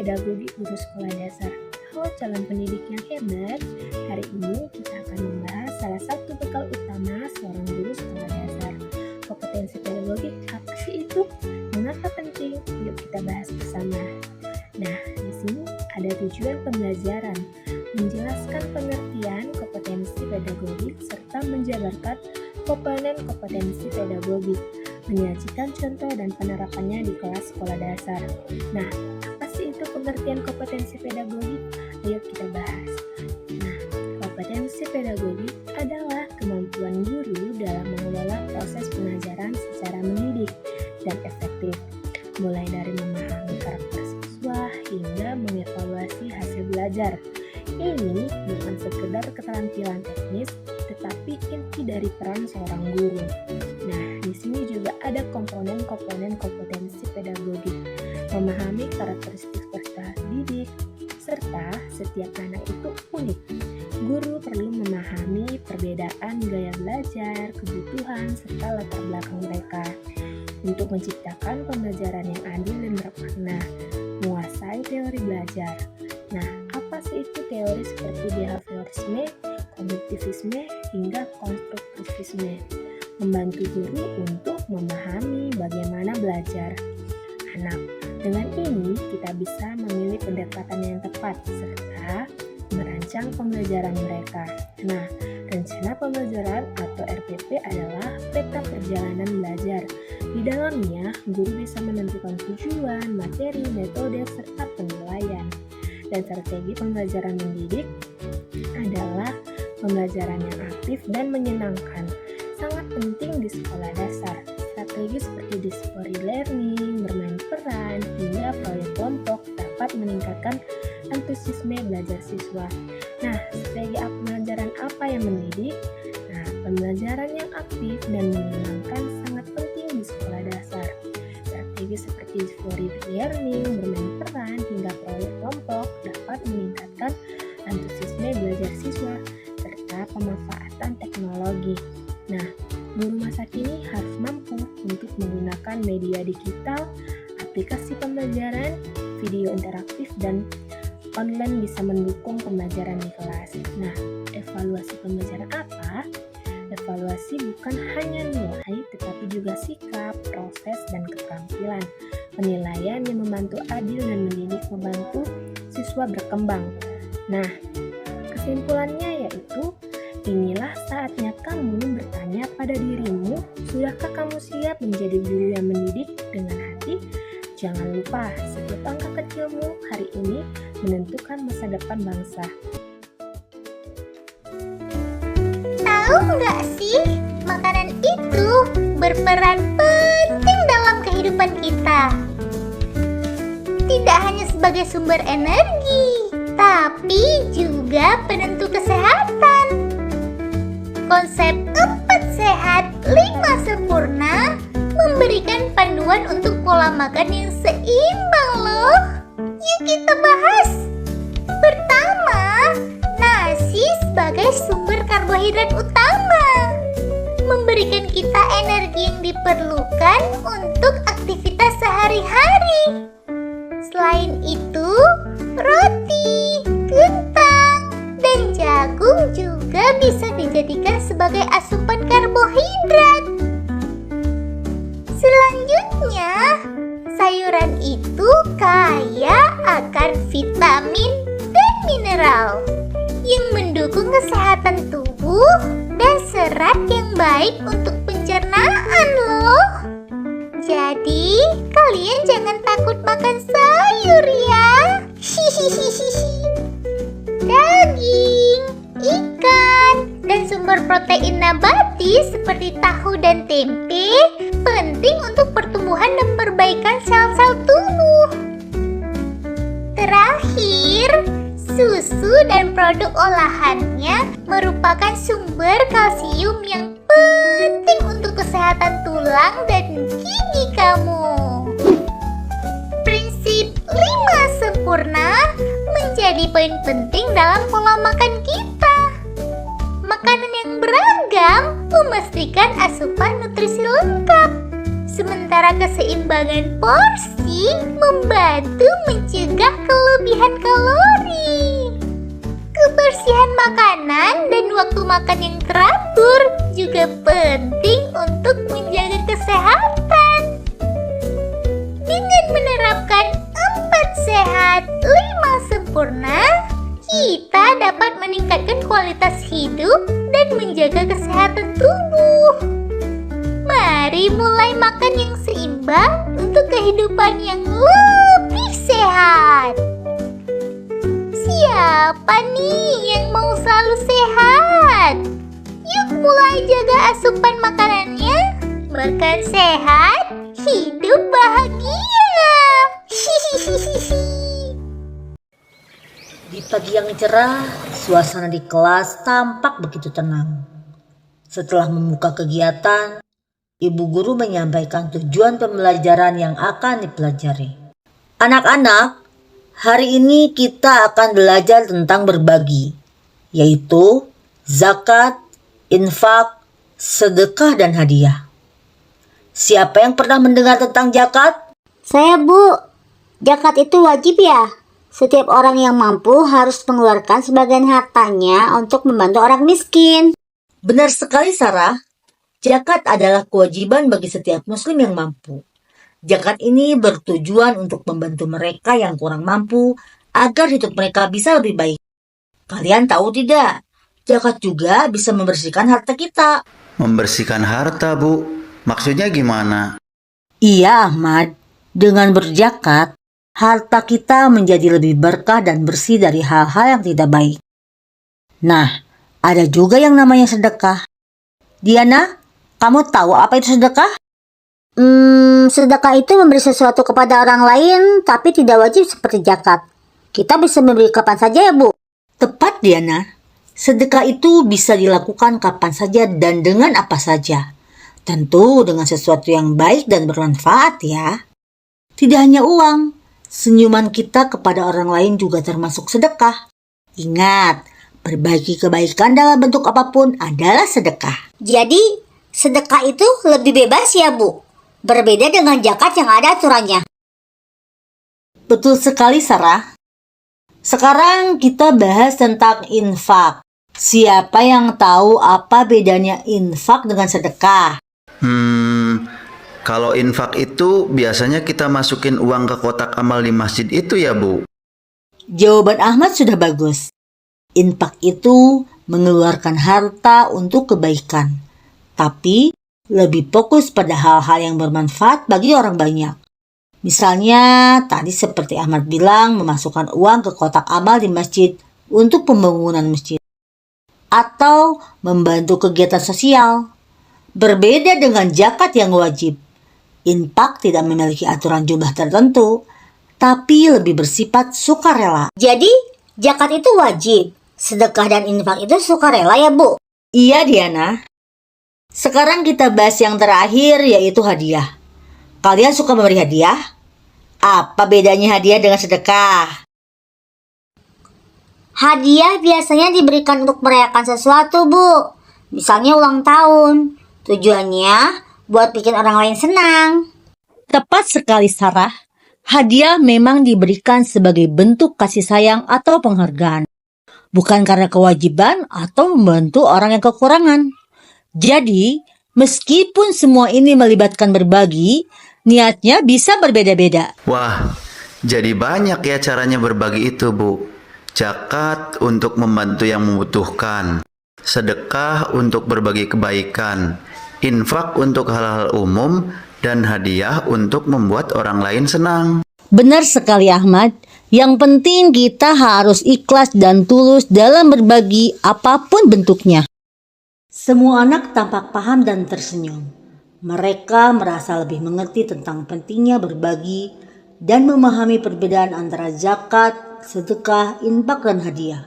pedagogi guru sekolah dasar. Halo calon pendidik yang hebat, hari ini kita akan membahas salah satu bekal utama seorang guru sekolah dasar. Kompetensi pedagogik apa sih itu? Mengapa penting? Yuk kita bahas bersama. Nah, di sini ada tujuan pembelajaran, menjelaskan pengertian kompetensi pedagogik serta menjabarkan komponen kompetensi pedagogik, menyajikan contoh dan penerapannya di kelas sekolah dasar. Nah, apa sih itu pengertian kompetensi pedagogik? Ayo kita bahas. Nah, kompetensi pedagogik adalah kemampuan guru dalam mengelola proses pengajaran secara mendidik dan efektif, mulai dari memahami karakter siswa hingga mengevaluasi hasil belajar. Ini bukan sekedar keterampilan teknis, tetapi inti dari peran seorang guru. Nah, di sini juga ada komponen-komponen kompetensi pedagogik, memahami karakteristik peserta didik, serta setiap anak itu unik. Guru perlu memahami perbedaan gaya belajar, kebutuhan, serta latar belakang mereka untuk menciptakan pembelajaran yang adil dan bermakna, menguasai teori belajar. Nah, apa sih itu teori seperti behaviorisme, kognitivisme, hingga konstruktivisme? Membantu guru untuk memahami bagaimana belajar anak. Dengan ini, kita bisa memilih pendekatan yang tepat serta merancang pembelajaran mereka. Nah, rencana pembelajaran atau RPP adalah peta perjalanan belajar. Di dalamnya, guru bisa menentukan tujuan, materi, metode, serta penilaian. Dan strategi pembelajaran mendidik adalah pembelajaran yang aktif dan menyenangkan. Sangat penting di sekolah dasar. Strategi seperti discovery learning, bermain peran, hingga proyek kelompok dapat meningkatkan antusiasme belajar siswa. Nah, strategi pembelajaran apa yang mendidik? Nah, pembelajaran yang aktif dan menyenangkan sangat penting di sekolah dasar. Strategi seperti discovery learning, bermain peran, hingga proyek kelompok dapat meningkatkan antusiasme belajar siswa serta pemanfaatan teknologi. Nah, guru masa kini harus mampu untuk menggunakan media digital, aplikasi pembelajaran, video interaktif, dan online bisa mendukung pembelajaran di kelas. Nah, evaluasi pembelajaran apa? Evaluasi bukan hanya nilai, tetapi juga sikap, proses, dan keterampilan. Penilaian yang membantu adil dan mendidik membantu siswa berkembang. Nah, kesimpulannya yaitu, inilah saatnya kamu bertanya pada dirimu, sudahkah kamu siap menjadi guru yang mendidik dengan hati? Jangan lupa, setiap langkah kecilmu hari ini menentukan masa depan bangsa. Tahu nggak sih, makanan itu berperan penting dalam kehidupan kita. Tidak hanya sebagai sumber energi, tapi juga penentu kesehatan. Konsep 4 sehat 5 sempurna memberikan panduan untuk pola makan yang seimbang loh. Yuk kita bahas. Pertama, nasi sebagai sumber karbohidrat utama, memberikan kita energi yang diperlukan untuk aktivitas sehari-hari. Selain itu, roti, kentang, dan jagung juga bisa dijadikan sebagai asupan karbohidrat. Selanjutnya, sayuran itu kaya akan vitamin dan mineral yang mendukung kesehatan tubuh dan serat yang baik untuk pencernaan loh. Jadi, kalian jangan takut makan sayur ya. Daging, ikan, dan sumber protein nabati seperti tahu dan tempe penting untuk pertumbuhan dan perbaikan sel-sel tubuh. Terakhir, susu dan produk olahannya merupakan sumber kalsium yang penting untuk kesehatan tulang dan gigi kamu. Prinsip 5 sempurna menjadi poin penting dalam pola makan kita. Makanan yang beragam memastikan asupan nutrisi lengkap, Sementara keseimbangan porsi membantu mencegah kelebihan kalori. Kebersihan makanan dan waktu makan yang teratur juga penting untuk menjaga kesehatan. Dengan menerapkan 4 sehat, 5 sempurna, kita dapat meningkatkan kualitas hidup dan menjaga kesehatan tubuh. Mari mulai makan yang seimbang untuk kehidupan yang lebih sehat. Siapa nih yang mau selalu sehat? Yuk mulai jaga asupan makanannya. Makan sehat, hidup bahagia. Di pagi yang cerah, suasana di kelas tampak begitu tenang. Setelah membuka kegiatan, ibu guru menyampaikan tujuan pembelajaran yang akan dipelajari. Anak-anak, hari ini kita akan belajar tentang berbagi, yaitu zakat, infak, sedekah, dan hadiah. Siapa yang pernah mendengar tentang zakat? Saya, Bu. Zakat itu wajib ya? Setiap orang yang mampu harus mengeluarkan sebagian hartanya untuk membantu orang miskin. Benar sekali, Sarah. Zakat adalah kewajiban bagi setiap muslim yang mampu. Zakat ini bertujuan untuk membantu mereka yang kurang mampu agar hidup mereka bisa lebih baik. Kalian tahu tidak? Zakat juga bisa membersihkan harta kita. Membersihkan harta, Bu? Maksudnya gimana? Iya, Ahmad. Dengan berzakat, harta kita menjadi lebih berkah dan bersih dari hal-hal yang tidak baik. Nah, ada juga yang namanya sedekah. Diana, kamu tahu apa itu sedekah? Sedekah itu memberi sesuatu kepada orang lain, tapi tidak wajib seperti zakat. Kita bisa memberi kapan saja ya, Bu? Tepat, Diana. Sedekah itu bisa dilakukan kapan saja dan dengan apa saja. Tentu dengan sesuatu yang baik dan bermanfaat ya. Tidak hanya uang, senyuman kita kepada orang lain juga termasuk sedekah. Ingat, berbagi kebaikan dalam bentuk apapun adalah sedekah. Jadi, sedekah itu lebih bebas ya, Bu? Berbeda dengan zakat yang ada aturannya. Betul sekali, Sarah. Sekarang kita bahas tentang infak. Siapa yang tahu apa bedanya infak dengan sedekah? Kalau infak itu biasanya kita masukin uang ke kotak amal di masjid itu ya, Bu? Jawaban Ahmad sudah bagus. Infak itu mengeluarkan harta untuk kebaikan, tapi lebih fokus pada hal-hal yang bermanfaat bagi orang banyak. Misalnya, tadi seperti Ahmad bilang, memasukkan uang ke kotak amal di masjid untuk pembangunan masjid. Atau membantu kegiatan sosial. Berbeda dengan zakat yang wajib. Infak tidak memiliki aturan jumlah tertentu, tapi lebih bersifat sukarela. Jadi, zakat itu wajib. Sedekah dan infak itu sukarela ya, Bu? Iya, Diana. Sekarang kita bahas yang terakhir, yaitu hadiah. Kalian suka memberi hadiah? Apa bedanya hadiah dengan sedekah? Hadiah biasanya diberikan untuk merayakan sesuatu, Bu. Misalnya ulang tahun. Tujuannya buat bikin orang lain senang. Tepat sekali, Sarah. Hadiah memang diberikan sebagai bentuk kasih sayang atau penghargaan. Bukan karena kewajiban atau membantu orang yang kekurangan. Jadi, meskipun semua ini melibatkan berbagi, niatnya bisa berbeda-beda. Wah, jadi banyak ya caranya berbagi itu, Bu. Zakat untuk membantu yang membutuhkan. Sedekah untuk berbagi kebaikan. Infak untuk hal-hal umum. Dan hadiah untuk membuat orang lain senang. Benar sekali, Ahmad. Yang penting kita harus ikhlas dan tulus dalam berbagi apapun bentuknya. Semua anak tampak paham dan tersenyum. Mereka merasa lebih mengerti tentang pentingnya berbagi dan memahami perbedaan antara zakat, sedekah, infak, dan hadiah.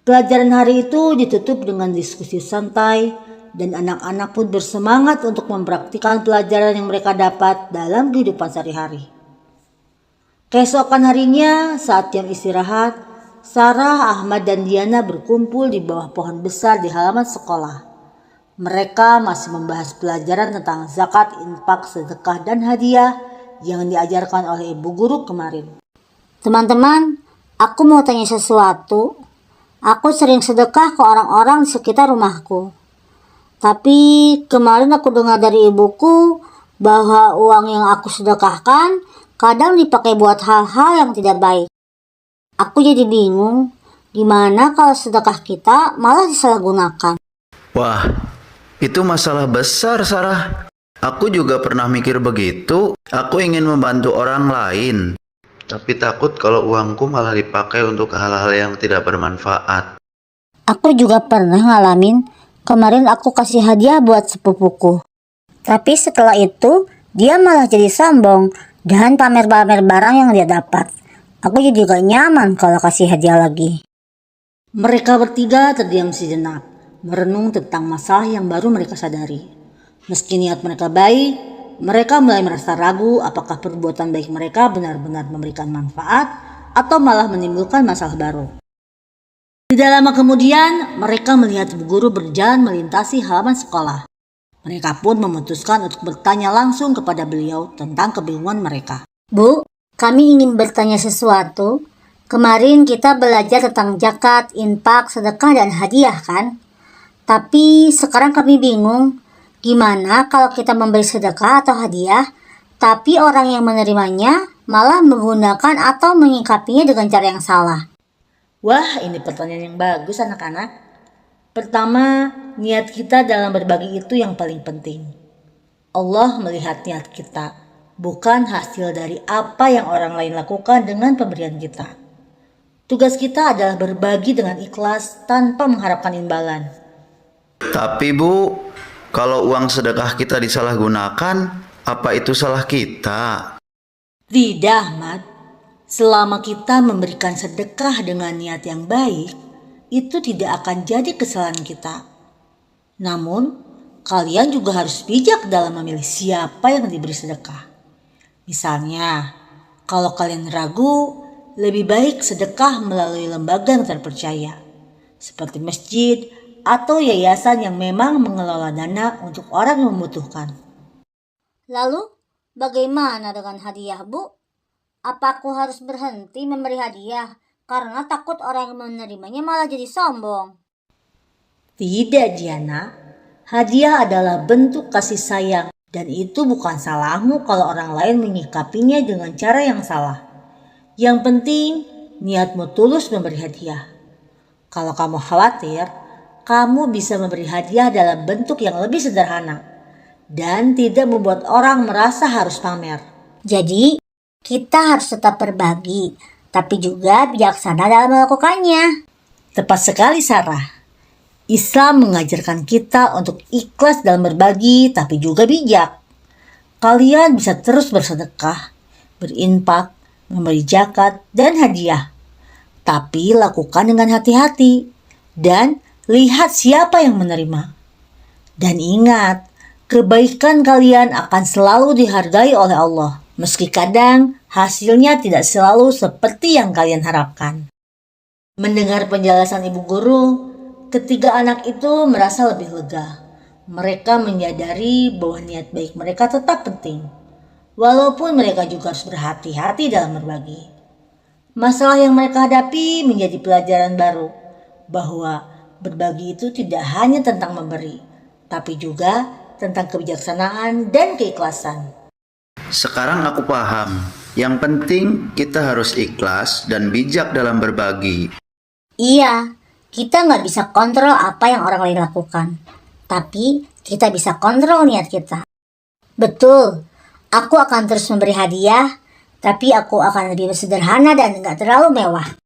Pelajaran hari itu ditutup dengan diskusi santai dan anak-anak pun bersemangat untuk mempraktikkan pelajaran yang mereka dapat dalam kehidupan sehari-hari. Keesokan harinya, saat jam istirahat, Sarah, Ahmad, dan Diana berkumpul di bawah pohon besar di halaman sekolah. Mereka masih membahas pelajaran tentang zakat, infak, sedekah, dan hadiah yang diajarkan oleh ibu guru kemarin. Teman-teman, aku mau tanya sesuatu. Aku sering sedekah ke orang-orang di sekitar rumahku. Tapi kemarin aku dengar dari ibuku bahwa uang yang aku sedekahkan kadang dipakai buat hal-hal yang tidak baik. Aku jadi bingung, gimana kalau sedekah kita malah disalahgunakan? Wah, itu masalah besar, Sarah. Aku juga pernah mikir begitu. Aku ingin membantu orang lain, tapi takut kalau uangku malah dipakai untuk hal-hal yang tidak bermanfaat. Aku juga pernah ngalamin. Kemarin aku kasih hadiah buat sepupuku. Tapi setelah itu, dia malah jadi sombong dan pamer-pamer barang yang dia dapat. Aku jadi gak nyaman kalau kasih hadiah lagi. Mereka bertiga terdiam sejenak, merenung tentang masalah yang baru mereka sadari. Meski niat mereka baik, mereka mulai merasa ragu apakah perbuatan baik mereka benar-benar memberikan manfaat atau malah menimbulkan masalah baru. Tidak lama kemudian, mereka melihat ibu guru berjalan melintasi halaman sekolah. Mereka pun memutuskan untuk bertanya langsung kepada beliau tentang kebingungan mereka. Bu, kami ingin bertanya sesuatu. Kemarin kita belajar tentang zakat, infak, sedekah, dan hadiah kan? Tapi sekarang kami bingung, gimana kalau kita memberi sedekah atau hadiah, tapi orang yang menerimanya malah menggunakan atau menyikapinya dengan cara yang salah? Wah, ini pertanyaan yang bagus anak-anak. Pertama, niat kita dalam berbagi itu yang paling penting. Allah melihat niat kita, bukan hasil dari apa yang orang lain lakukan dengan pemberian kita. Tugas kita adalah berbagi dengan ikhlas tanpa mengharapkan imbalan. Tapi Bu, kalau uang sedekah kita disalahgunakan, apa itu salah kita? Tidak, Ahmad. Selama kita memberikan sedekah dengan niat yang baik, itu tidak akan jadi kesalahan kita. Namun, kalian juga harus bijak dalam memilih siapa yang diberi sedekah. Misalnya, kalau kalian ragu, lebih baik sedekah melalui lembaga yang terpercaya, seperti masjid atau yayasan yang memang mengelola dana untuk orang yang membutuhkan. Lalu, bagaimana dengan hadiah, Bu? Apa aku harus berhenti memberi hadiah karena takut orang yang menerimanya malah jadi sombong? Tidak, Diana. Hadiah adalah bentuk kasih sayang dan itu bukan salahmu kalau orang lain menyikapinya dengan cara yang salah. Yang penting, niatmu tulus memberi hadiah. Kalau kamu khawatir, kamu bisa memberi hadiah dalam bentuk yang lebih sederhana dan tidak membuat orang merasa harus pamer. Jadi, kita harus tetap berbagi, tapi juga bijaksana dalam melakukannya. Tepat sekali, Sarah. Islam mengajarkan kita untuk ikhlas dalam berbagi, tapi juga bijak. Kalian bisa terus bersedekah, berinfak, memberi zakat, dan hadiah. Tapi lakukan dengan hati-hati dan lihat siapa yang menerima. Dan ingat, kebaikan kalian akan selalu dihargai oleh Allah. Meski kadang hasilnya tidak selalu seperti yang kalian harapkan. Mendengar penjelasan ibu guru, ketiga anak itu merasa lebih lega. Mereka menyadari bahwa niat baik mereka tetap penting. Walaupun mereka juga harus berhati-hati dalam berbagi. Masalah yang mereka hadapi menjadi pelajaran baru. Bahwa berbagi itu tidak hanya tentang memberi, tapi juga tentang kebijaksanaan dan keikhlasan. Sekarang aku paham. Yang penting kita harus ikhlas dan bijak dalam berbagi. Iya, kita nggak bisa kontrol apa yang orang lain lakukan. Tapi kita bisa kontrol niat kita. Betul, aku akan terus memberi hadiah, tapi aku akan lebih sederhana dan nggak terlalu mewah.